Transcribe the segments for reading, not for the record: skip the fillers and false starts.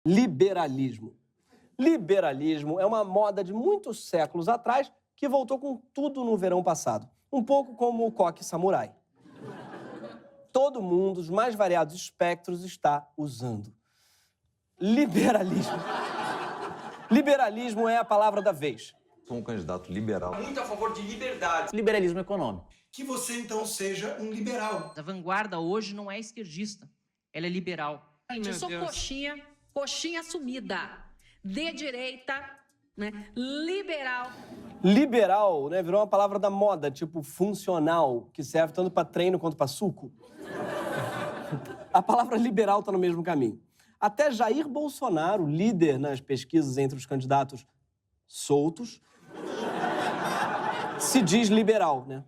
Liberalismo. Liberalismo é uma moda de muitos séculos atrás que voltou com tudo no verão passado. Um pouco como o coque samurai. Todo mundo, os mais variados espectros, está usando. Liberalismo. Liberalismo é a palavra da vez. Sou um candidato liberal. Muito a favor de liberdade. Liberalismo econômico. Que você, então, seja um liberal. A vanguarda hoje não é esquerdista, ela é liberal. Eu sou coxinha assumida, de direita, né, liberal. Liberal, né, virou uma palavra da moda, tipo funcional, que serve tanto para treino quanto para suco. A palavra liberal está no mesmo caminho. Até Jair Bolsonaro, líder nas pesquisas entre os candidatos soltos, se diz liberal, né?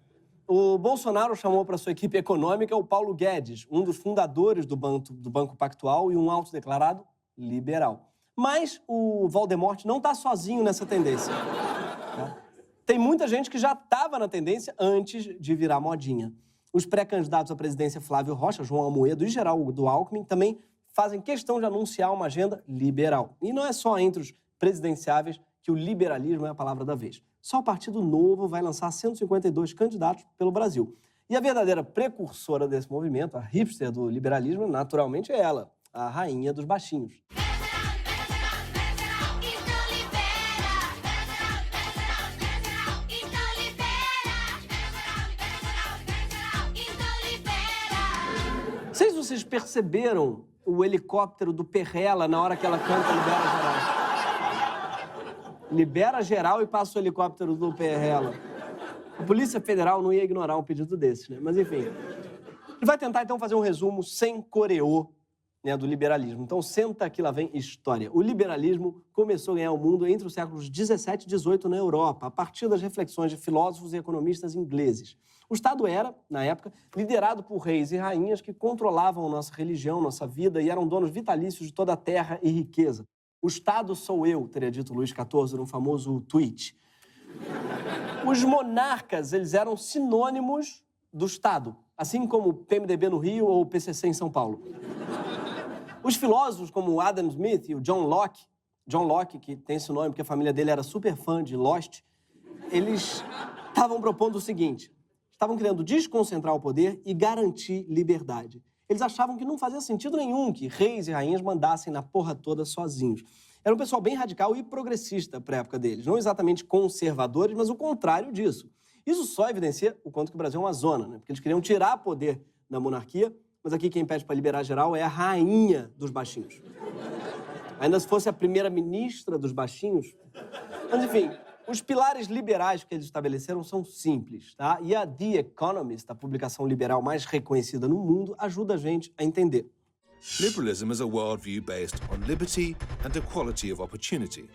O Bolsonaro chamou para sua equipe econômica o Paulo Guedes, um dos fundadores do Banco Pactual e um autodeclarado liberal. Mas o Voldemort não está sozinho nessa tendência. Tá? Tem muita gente que já estava na tendência antes de virar modinha. Os pré-candidatos à presidência Flávio Rocha, João Amoedo e Geraldo Alckmin também fazem questão de anunciar uma agenda liberal. E não é só entre os presidenciáveis que o liberalismo é a palavra da vez. Só o Partido Novo vai lançar 152 candidatos pelo Brasil. E a verdadeira precursora desse movimento, a hipster do liberalismo, naturalmente é ela, a rainha dos baixinhos. Não sei se vocês perceberam o helicóptero do Perrella na hora que ela canta Libera Geral. Libera geral e passa o helicóptero do Perrella. A Polícia Federal não ia ignorar um pedido desses, né? Mas, enfim. Ele vai tentar, então, fazer um resumo sem coreô, né, do liberalismo. Então, senta que lá vem história. O liberalismo começou a ganhar o mundo entre os séculos 17 e 18 na Europa, a partir das reflexões de filósofos e economistas ingleses. O Estado era, na época, liderado por reis e rainhas que controlavam nossa religião, nossa vida e eram donos vitalícios de toda a terra e riqueza. O Estado sou eu, teria dito Luís XIV num famoso tweet. Os monarcas, eles eram sinônimos do Estado, assim como o PMDB no Rio ou o PCC em São Paulo. Os filósofos como Adam Smith e o John Locke, que tem esse nome porque a família dele era super fã de Lost, eles estavam propondo o seguinte: estavam querendo desconcentrar o poder e garantir liberdade. Eles achavam que não fazia sentido nenhum que reis e rainhas mandassem na porra toda sozinhos. Era um pessoal bem radical e progressista para a época deles. Não exatamente conservadores, mas o contrário disso. Isso só evidencia o quanto que o Brasil é uma zona, né? Porque eles queriam tirar poder da monarquia, mas aqui quem pede para liberar geral é a rainha dos baixinhos. Ainda se fosse a primeira-ministra dos baixinhos. Mas, enfim, os pilares liberais que eles estabeleceram são simples, tá? E a The Economist, a publicação liberal mais reconhecida no mundo, ajuda a gente a entender. Liberalism is a worldview based on liberty and equality of opportunity.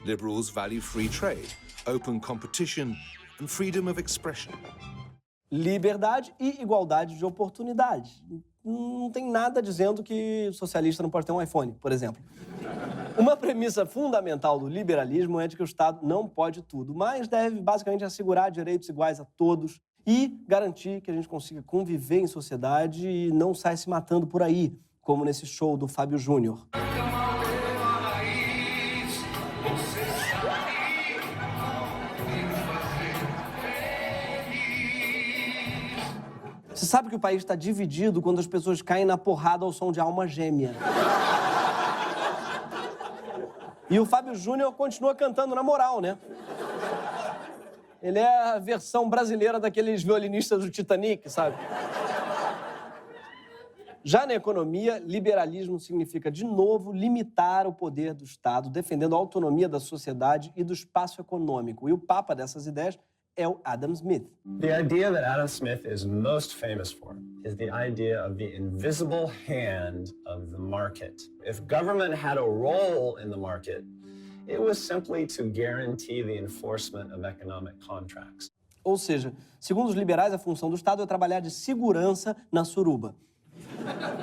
Liberals value free trade, open competition and freedom of expression. Liberdade e igualdade de oportunidades. Não tem nada dizendo que socialista não pode ter um iPhone, por exemplo. Uma premissa fundamental do liberalismo é de que o Estado não pode tudo, mas deve basicamente assegurar direitos iguais a todos e garantir que a gente consiga conviver em sociedade e não saia se matando por aí, como nesse show do Fábio Júnior. Você sabe que o país está dividido quando as pessoas caem na porrada ao som de Alma Gêmea. E o Fábio Júnior continua cantando na moral, né? Ele é a versão brasileira daqueles violinistas do Titanic, sabe? Já na economia, liberalismo significa, de novo, limitar o poder do Estado, defendendo a autonomia da sociedade e do espaço econômico. E o papa dessas ideias é o Adam Smith. The idea that Adam Smith is most famous for is the idea of the invisible hand of the market. If government had a role in the market, it was simply to guarantee the enforcement of economic contracts. Ou seja, segundo os liberais, a função do Estado é trabalhar de segurança na suruba.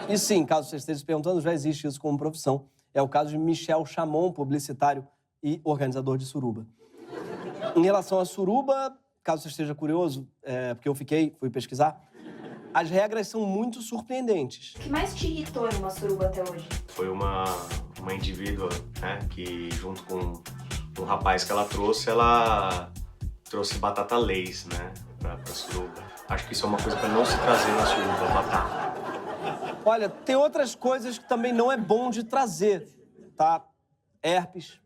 E sim, caso você esteja se perguntando, já existe isso como profissão. É o caso de Michel Chamon, publicitário e organizador de suruba. Em relação à suruba, caso você esteja curioso, porque eu fui pesquisar, as regras são muito surpreendentes. O que mais te irritou em uma suruba até hoje? Foi uma uma indivídua, né, que junto com um rapaz que ela trouxe batata Lay's, né, pra suruba. Acho que isso é uma coisa para não se trazer na suruba, batata. Olha, tem outras coisas que também não é bom de trazer, tá? Herpes,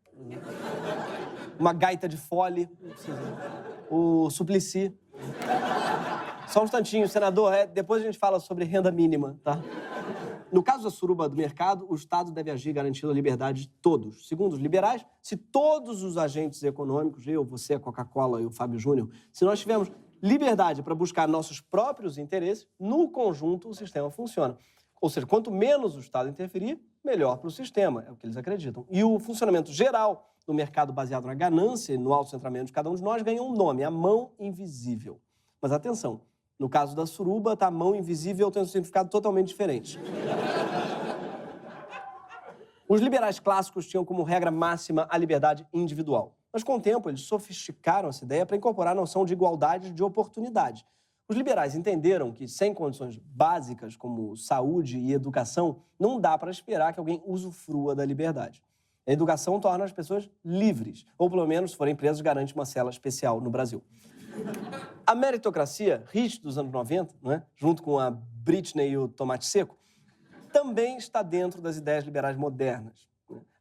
uma gaita de fole, o Suplicy. Só um instantinho, senador, depois a gente fala sobre renda mínima, tá? No caso da suruba do mercado, o Estado deve agir garantindo a liberdade de todos. Segundo os liberais, se todos os agentes econômicos, eu, você, a Coca-Cola e o Fábio Júnior, se nós tivermos liberdade para buscar nossos próprios interesses, no conjunto o sistema funciona. Ou seja, quanto menos o Estado interferir, melhor para o sistema, é o que eles acreditam. E o funcionamento geral do mercado baseado na ganância e no autocentramento de cada um de nós ganha um nome, a mão invisível. Mas atenção, no caso da suruba, a mão invisível tem um significado totalmente diferente. Os liberais clássicos tinham como regra máxima a liberdade individual. Mas, com o tempo, eles sofisticaram essa ideia para incorporar a noção de igualdade de oportunidade. Os liberais entenderam que, sem condições básicas como saúde e educação, não dá para esperar que alguém usufrua da liberdade. A educação torna as pessoas livres, ou pelo menos, se forem presas, garante uma cela especial no Brasil. A meritocracia, hit dos anos 90, né, junto com a Britney e o tomate seco, também está dentro das ideias liberais modernas.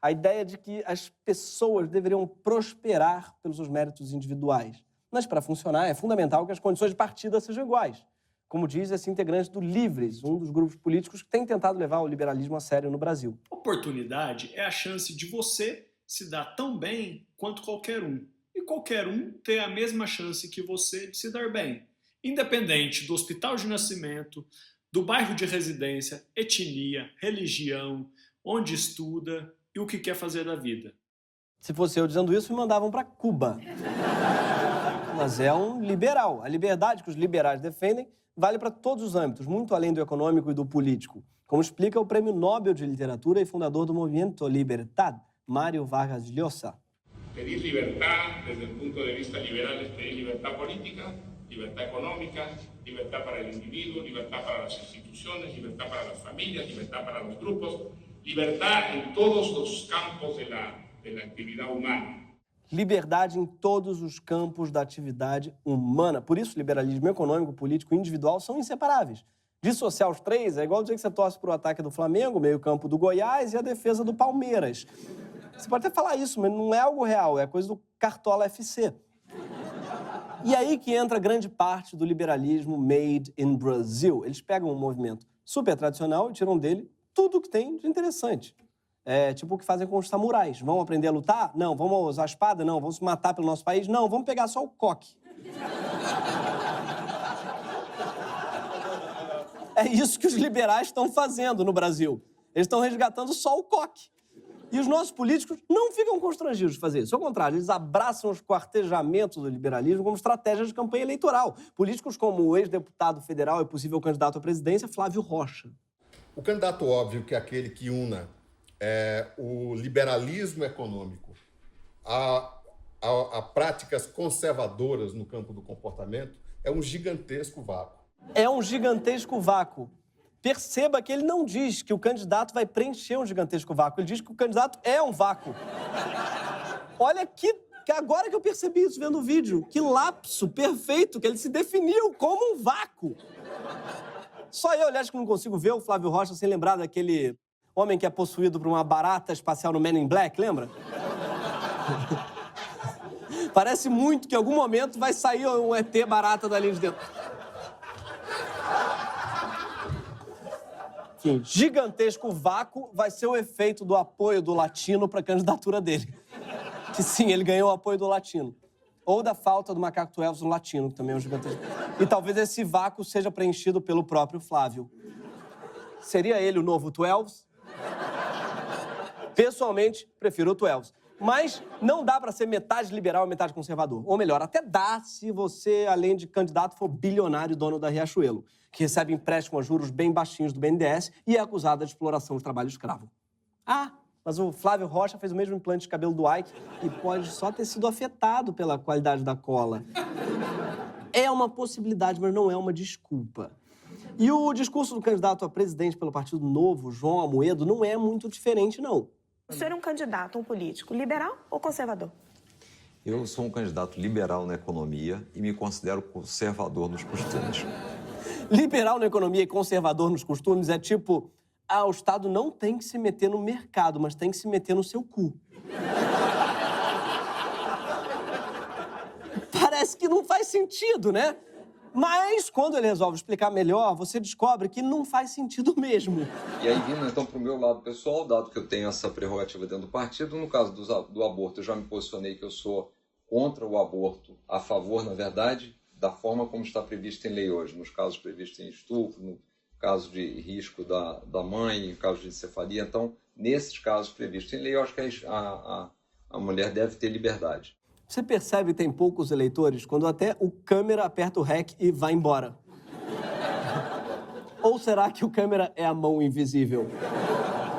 A ideia de que as pessoas deveriam prosperar pelos seus méritos individuais. Mas, para funcionar, é fundamental que as condições de partida sejam iguais. Como diz esse integrante do Livres, um dos grupos políticos que tem tentado levar o liberalismo a sério no Brasil. Oportunidade é a chance de você se dar tão bem quanto qualquer um. E qualquer um ter a mesma chance que você de se dar bem. Independente do hospital de nascimento, do bairro de residência, etnia, religião, onde estuda e o que quer fazer da vida. Se fosse eu dizendo isso, me mandavam para Cuba. Mas é um liberal. A liberdade que os liberais defendem vale para todos os âmbitos, muito além do econômico e do político. Como explica o Prêmio Nobel de Literatura e fundador do Movimento Libertad, Mário Vargas Llosa. Pedir libertad desde el punto de vista liberal es pedir libertad política, libertad económica, libertad para el individuo, libertad para las instituciones, libertad para las familias, libertad para los grupos, libertad en todos los campos de la actividad humana. Liberdade em todos os campos da atividade humana. Por isso, liberalismo econômico, político e individual são inseparáveis. Dissociar os três é igual dizer que você torce para o ataque do Flamengo, o meio-campo do Goiás e a defesa do Palmeiras. Você pode até falar isso, mas não é algo real, é coisa do Cartola FC. E aí que entra grande parte do liberalismo made in Brazil. Eles pegam um movimento super tradicional e tiram dele tudo o que tem de interessante. É tipo o que fazem com os samurais. Vão aprender a lutar? Não. Vamos usar a espada? Não. Vamos se matar pelo nosso país? Não. Vamos pegar só o coque. É isso que os liberais estão fazendo no Brasil. Eles estão resgatando só o coque. E os nossos políticos não ficam constrangidos de fazer isso. Ao contrário, eles abraçam os quartejamentos do liberalismo como estratégia de campanha eleitoral. Políticos como o ex-deputado federal e possível candidato à presidência, Flávio Rocha. O candidato óbvio, que é aquele que una o liberalismo econômico a práticas conservadoras no campo do comportamento, é um gigantesco vácuo. É um gigantesco vácuo. Perceba que ele não diz que o candidato vai preencher um gigantesco vácuo. Ele diz que o candidato é um vácuo. Olha que agora que eu percebi isso vendo o vídeo, que lapso perfeito, que ele se definiu como um vácuo. Só eu, aliás, que não consigo ver o Flávio Rocha sem lembrar daquele homem que é possuído por uma barata espacial no Men in Black, lembra? Parece muito que em algum momento vai sair um ET barata dali de dentro. Enfim, gigantesco vácuo vai ser o efeito do apoio do latino para a candidatura dele. Que sim, ele ganhou o apoio do latino. Ou da falta do macaco Twelves no latino, que também é um gigantesco. E talvez esse vácuo seja preenchido pelo próprio Flávio. Seria ele o novo Twelves? Pessoalmente, prefiro o Twelves. Mas não dá para ser metade liberal e metade conservador. Ou melhor, até dá se você, além de candidato, for bilionário dono da Riachuelo, que recebe empréstimo a juros bem baixinhos do BNDES e é acusado de exploração de trabalho escravo. Ah, mas o Flávio Rocha fez o mesmo implante de cabelo do Ike e pode só ter sido afetado pela qualidade da cola. É uma possibilidade, mas não é uma desculpa. E o discurso do candidato a presidente pelo Partido Novo, João Amoedo, não é muito diferente, não. O senhor é um candidato, um político, liberal ou conservador? Eu sou um candidato liberal na economia e me considero conservador nos costumes. Liberal na economia e conservador nos costumes é tipo... o Estado não tem que se meter no mercado, mas tem que se meter no seu cu. Parece que não faz sentido, né? Mas, quando ele resolve explicar melhor, você descobre que não faz sentido mesmo. E aí, vindo então para o meu lado pessoal, dado que eu tenho essa prerrogativa dentro do partido, no caso do aborto, eu já me posicionei que eu sou contra o aborto, a favor, na verdade, da forma como está previsto em lei hoje, nos casos previstos em estupro, no caso de risco da mãe, em caso de cefalia. Então, nesses casos previstos em lei, eu acho que a mulher deve ter liberdade. Você percebe que tem poucos eleitores quando até o câmera aperta o REC e vai embora? Ou será que o câmera é a mão invisível?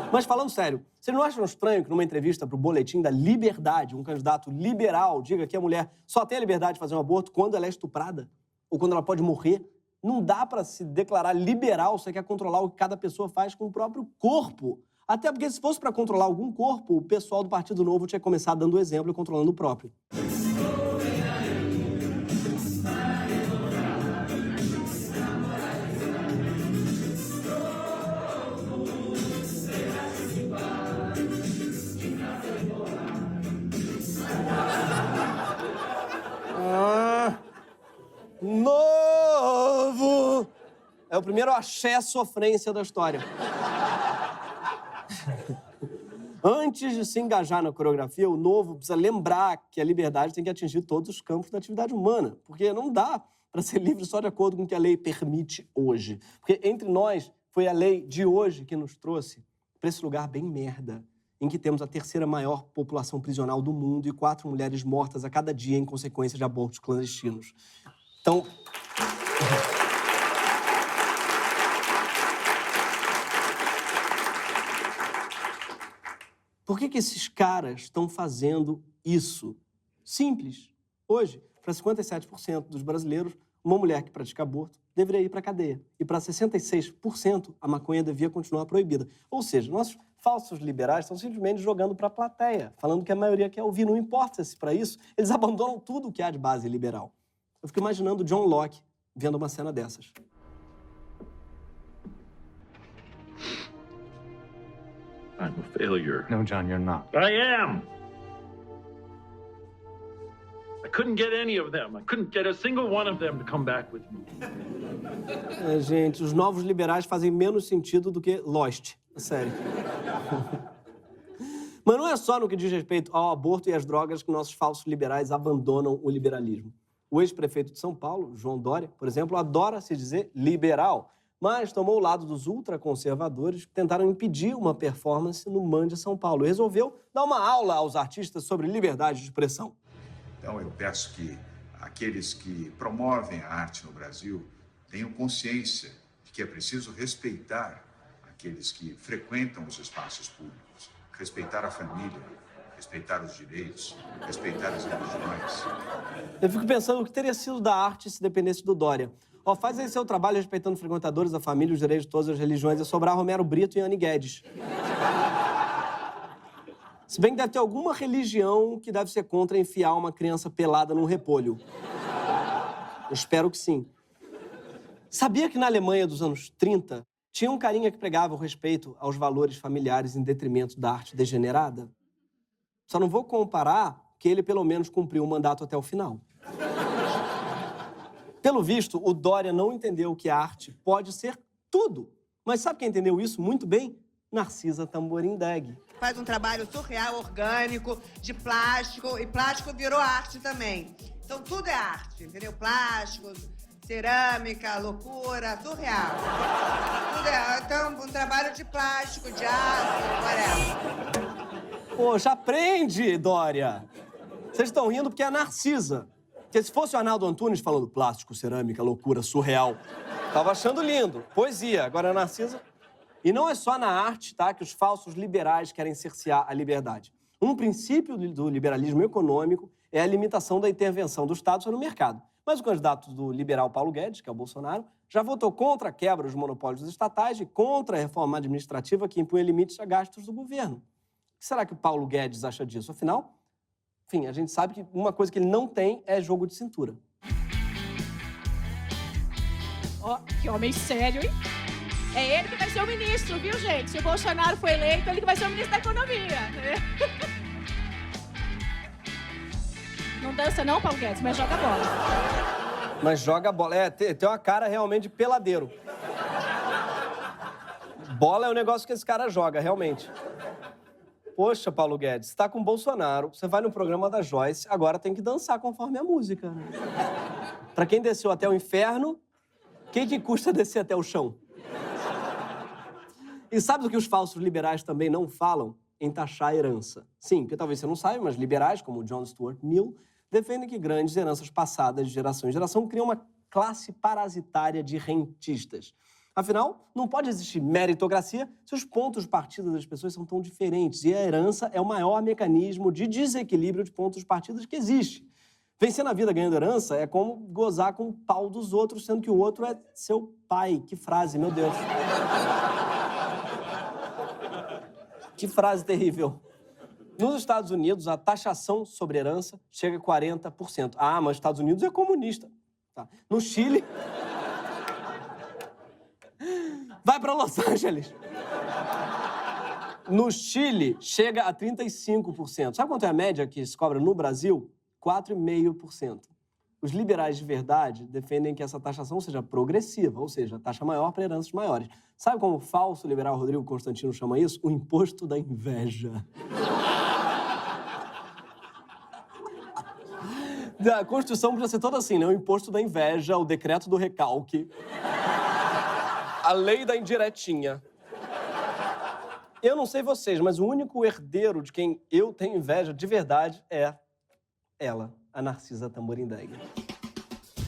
Mas falando sério, vocês não acham estranho que numa entrevista para o Boletim da Liberdade, um candidato liberal diga que a mulher só tem a liberdade de fazer um aborto quando ela é estuprada? Ou quando ela pode morrer? Não dá para se declarar liberal se você quer controlar o que cada pessoa faz com o próprio corpo. Até porque se fosse para controlar algum corpo, o pessoal do Partido Novo tinha começado dando exemplo e controlando o próprio. Novo! É o primeiro axé sofrência da história. Antes de se engajar na coreografia, o Novo precisa lembrar que a liberdade tem que atingir todos os campos da atividade humana, porque não dá para ser livre só de acordo com o que a lei permite hoje. Porque entre nós foi a lei de hoje que nos trouxe para esse lugar bem merda, em que temos a terceira maior população prisional do mundo e 4 mulheres mortas a cada dia em consequência de abortos clandestinos. Então... Por que esses caras estão fazendo isso? Simples. Hoje, para 57% dos brasileiros, uma mulher que pratica aborto deveria ir para a cadeia. E para 66%, a maconha devia continuar proibida. Ou seja, nossos falsos liberais estão simplesmente jogando para a plateia, falando que a maioria quer ouvir. Não importa se para isso eles abandonam tudo o que há de base liberal. Eu fico imaginando John Locke vendo uma cena dessas. I'm a failure. No, John, you're not. I am! I couldn't get any of them. I couldn't get a single one of them to come back with me. Gente, os novos liberais fazem menos sentido do que Lost. Sério. Mas não é só no que diz respeito ao aborto e às drogas que nossos falsos liberais abandonam o liberalismo. O ex-prefeito de São Paulo, João Dória, por exemplo, adora se dizer liberal, mas tomou o lado dos ultraconservadores que tentaram impedir uma performance no Mande São Paulo e resolveu dar uma aula aos artistas sobre liberdade de expressão. Então, eu peço que aqueles que promovem a arte no Brasil tenham consciência de que é preciso respeitar aqueles que frequentam os espaços públicos, respeitar a família, respeitar os direitos, respeitar as religiões. Eu fico pensando o que teria sido da arte se dependesse do Dória. Ó, faz aí seu trabalho respeitando frequentadores da família, os direitos de todas as religiões, é sobrar Romero Brito e Anny Guedes. Se bem que deve ter alguma religião que deve ser contra enfiar uma criança pelada num repolho. Eu espero que sim. Sabia que na Alemanha dos anos 30 tinha um carinha que pregava o respeito aos valores familiares em detrimento da arte degenerada? Só não vou comparar que ele pelo menos cumpriu o mandato até o final. Pelo visto, o Dória não entendeu que a arte pode ser tudo. Mas sabe quem entendeu isso muito bem? Narcisa Tamborindeg. Faz um trabalho surreal, orgânico, de plástico, e plástico virou arte também. Então tudo é arte, entendeu? Plástico, cerâmica, loucura, surreal. Tudo é, então, um trabalho de plástico, de aço, whatever. Poxa, aprende, Dória! Vocês estão rindo porque é a Narcisa. Porque se fosse o Arnaldo Antunes falando plástico, cerâmica, loucura, surreal, tava achando lindo, poesia. Agora a Narcisa... E não é só na arte, tá, que os falsos liberais querem cercear a liberdade. Um princípio do liberalismo econômico é a limitação da intervenção do Estado sobre o mercado. Mas o candidato do liberal Paulo Guedes, que é o Bolsonaro, já votou contra a quebra dos monopólios estatais e contra a reforma administrativa que impõe limites a gastos do governo. que será que o Paulo Guedes acha disso? Afinal, enfim, a gente sabe que uma coisa que ele não tem é jogo de cintura. Ó, que homem sério, hein? É ele que vai ser o ministro, viu, gente? Se o Bolsonaro for eleito, ele que vai ser o ministro da Economia. Né? Não dança não, Paulo Guedes, mas joga bola. Mas joga bola. É, tem uma cara realmente de peladeiro. Bola é o negócio que esse cara joga, realmente. Poxa, Paulo Guedes, você tá com o Bolsonaro, você vai no programa da Joyce, agora tem que dançar conforme a música. Né? Pra quem desceu até o inferno, quem que custa descer até o chão? E sabe do que os falsos liberais também não falam? Em taxar a herança. Sim, porque talvez você não saiba, mas liberais, como John Stuart Mill, defendem que grandes heranças passadas de geração em geração criam uma classe parasitária de rentistas. Afinal, não pode existir meritocracia se os pontos de partida das pessoas são tão diferentes. E a herança é o maior mecanismo de desequilíbrio de pontos de partida que existe. Vencer na vida ganhando herança é como gozar com o pau dos outros, sendo que o outro é seu pai. Que frase, meu Deus. Que frase terrível. Nos Estados Unidos, a taxação sobre herança chega a 40%. Ah, mas os Estados Unidos é comunista. Tá. No Chile... Vai para Los Angeles. No Chile, chega a 35%. Sabe quanto é a média que se cobra no Brasil? 4,5%. Os liberais de verdade defendem que essa taxação seja progressiva, ou seja, taxa maior para heranças maiores. Sabe como o falso liberal Rodrigo Constantino chama isso? O imposto da inveja. A Constituição podia ser toda assim, né? O imposto da inveja, o decreto do recalque, a lei da indiretinha. Eu não sei vocês, mas o único herdeiro de quem eu tenho inveja de verdade é ela, a Narcisa Tamborindeg.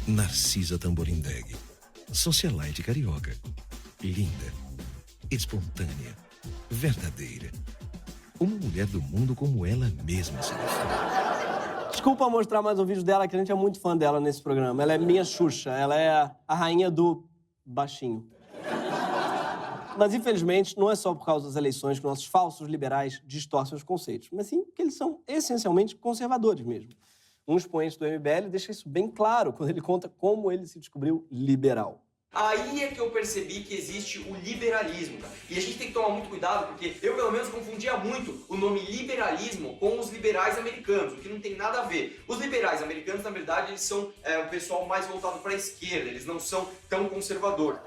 Narcisa Tamborindeg. Socialite carioca. Linda. Espontânea. Verdadeira. Uma mulher do mundo como ela mesma se define. Desculpa mostrar mais um vídeo dela, que a gente é muito fã dela nesse programa. Ela é minha Xuxa, ela é a rainha do baixinho. Mas, infelizmente, não é só por causa das eleições que nossos falsos liberais distorcem os conceitos, mas sim que eles são essencialmente conservadores mesmo. Um expoente do MBL deixa isso bem claro quando ele conta como ele se descobriu liberal. Aí é que eu percebi que existe o liberalismo, cara. E a gente tem que tomar muito cuidado, porque eu, pelo menos, confundia muito o nome liberalismo com os liberais americanos, o que não tem nada a ver. Os liberais americanos, na verdade, eles são um pessoal mais voltado para a esquerda, eles não são tão conservador.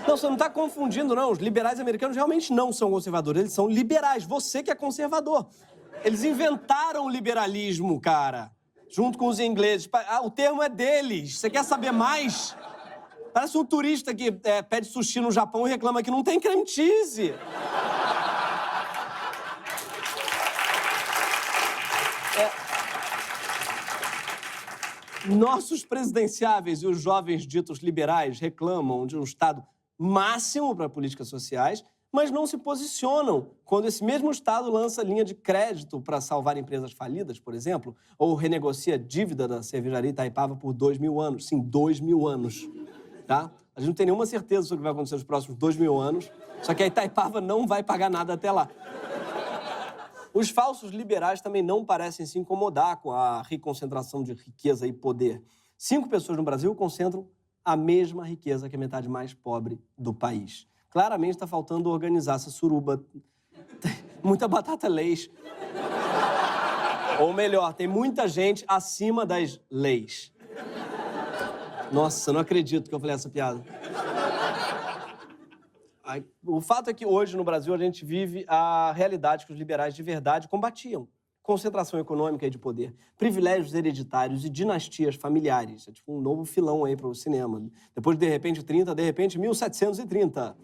Não, você não está confundindo, não. Os liberais americanos realmente não são conservadores, eles são liberais. Você que é conservador. Eles inventaram o liberalismo, cara. Junto com os ingleses. Ah, o termo é deles. Você quer saber mais? Parece um turista que pede sushi no Japão e reclama que não tem creme cheese. Nossos presidenciáveis e os jovens ditos liberais reclamam de um Estado máximo para políticas sociais, mas não se posicionam quando esse mesmo Estado lança linha de crédito para salvar empresas falidas, por exemplo, ou renegocia a dívida da cervejaria Itaipava por 2.000 anos. Sim, 2.000 anos, tá? A gente não tem nenhuma certeza sobre o que vai acontecer nos próximos 2.000 anos, só que a Itaipava não vai pagar nada até lá. Os falsos liberais também não parecem se incomodar com a reconcentração de riqueza e poder. 5 pessoas no Brasil concentram a mesma riqueza que a metade mais pobre do país. Claramente está faltando organizar essa suruba. Tem muita batata leis. Ou melhor, tem muita gente acima das leis. Nossa, não acredito que eu falei essa piada. O fato é que hoje no Brasil a gente vive a realidade que os liberais de verdade combatiam. Concentração econômica e de poder, privilégios hereditários e dinastias familiares. É tipo um novo filão aí para o cinema. Depois de repente 30, de repente 1730.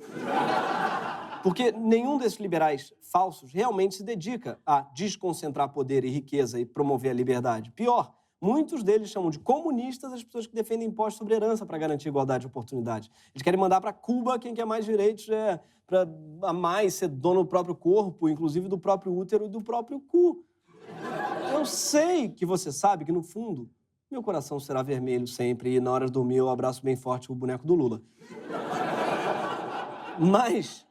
Porque nenhum desses liberais falsos realmente se dedica a desconcentrar poder e riqueza e promover a liberdade. Pior, muitos deles chamam de comunistas as pessoas que defendem impostos sobre herança para garantir igualdade de oportunidade. Eles querem mandar para Cuba quem quer mais direitos para amar e ser dono do próprio corpo, inclusive do próprio útero e do próprio cu. Eu sei que você sabe que, no fundo, meu coração será vermelho sempre e, na hora de dormir, eu abraço bem forte o boneco do Lula. Mas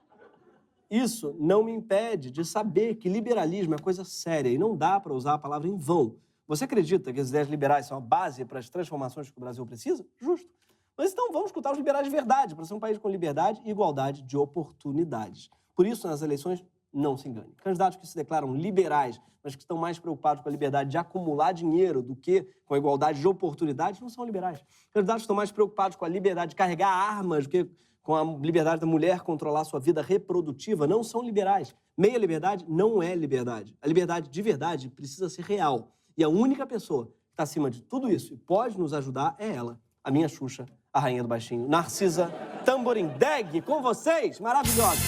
isso não me impede de saber que liberalismo é coisa séria e não dá para usar a palavra em vão. Você acredita que as ideias liberais são a base para as transformações que o Brasil precisa? Justo. Mas então vamos escutar os liberais de verdade, para ser um país com liberdade e igualdade de oportunidades. Por isso, nas eleições, não se engane. Candidatos que se declaram liberais, mas que estão mais preocupados com a liberdade de acumular dinheiro do que com a igualdade de oportunidades, não são liberais. Candidatos que estão mais preocupados com a liberdade de carregar armas do que com a liberdade da mulher controlar sua vida reprodutiva, não são liberais. Meia liberdade não é liberdade. A liberdade de verdade precisa ser real. E a única pessoa que está acima de tudo isso e pode nos ajudar é ela, a minha Xuxa, a rainha do baixinho, Narcisa Tamborindeg, com vocês, maravilhosa.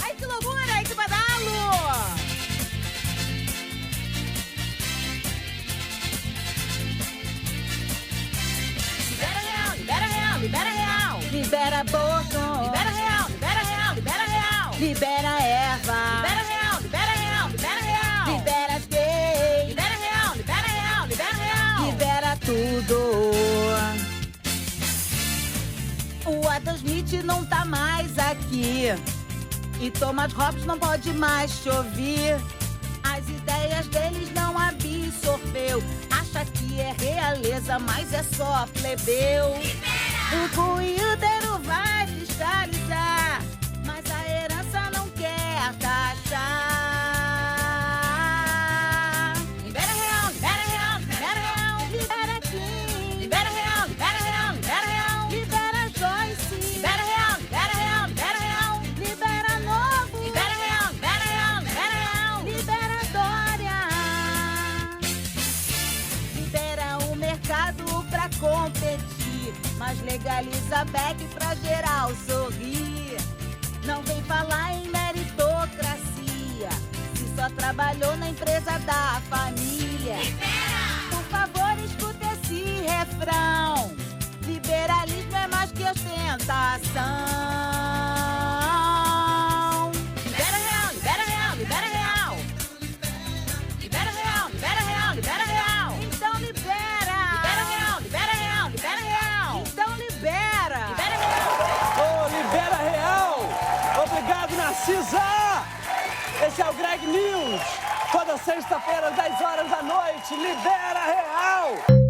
Ai, que loucura, ai, que badalo! Libera real, libera real, libera real. Libera aborto. Libera real, libera real, libera real. Libera erva. Libera real, libera real, libera real. Libera as gays. Libera real, libera real, libera real. Libera tudo. O Adam Smith não tá mais aqui. E Thomas Hobbes não pode mais te ouvir. As ideias deles não absorveu. Acha que é realeza, mas é só plebeu. O cu e o útero vai fiscalizar, mas a herança não quer taxar. Libera real, libera real, libera real. Libera Kim. Libera real, libera real, libera real. Libera Joyce. Libera real, libera real, libera real. Libera Novo. Libera real, libera real, libera real. Libera Dória. Libera o mercado pra competir, mas legaliza back pra geral sorrir. Não vem falar em meritocracia, se só trabalhou na empresa da família. Por favor, escuta esse refrão: liberalismo é mais que ostentação. Libera real, libera real, libera real. Libera real, libera real, libera real. Então libera. Libera real, libera real, libera real. Então libera. Libera real. Ô, libera real! Obrigado, Narcisa! Esse é o Greg News. Toda sexta-feira, às 10 horas da noite. Libera real!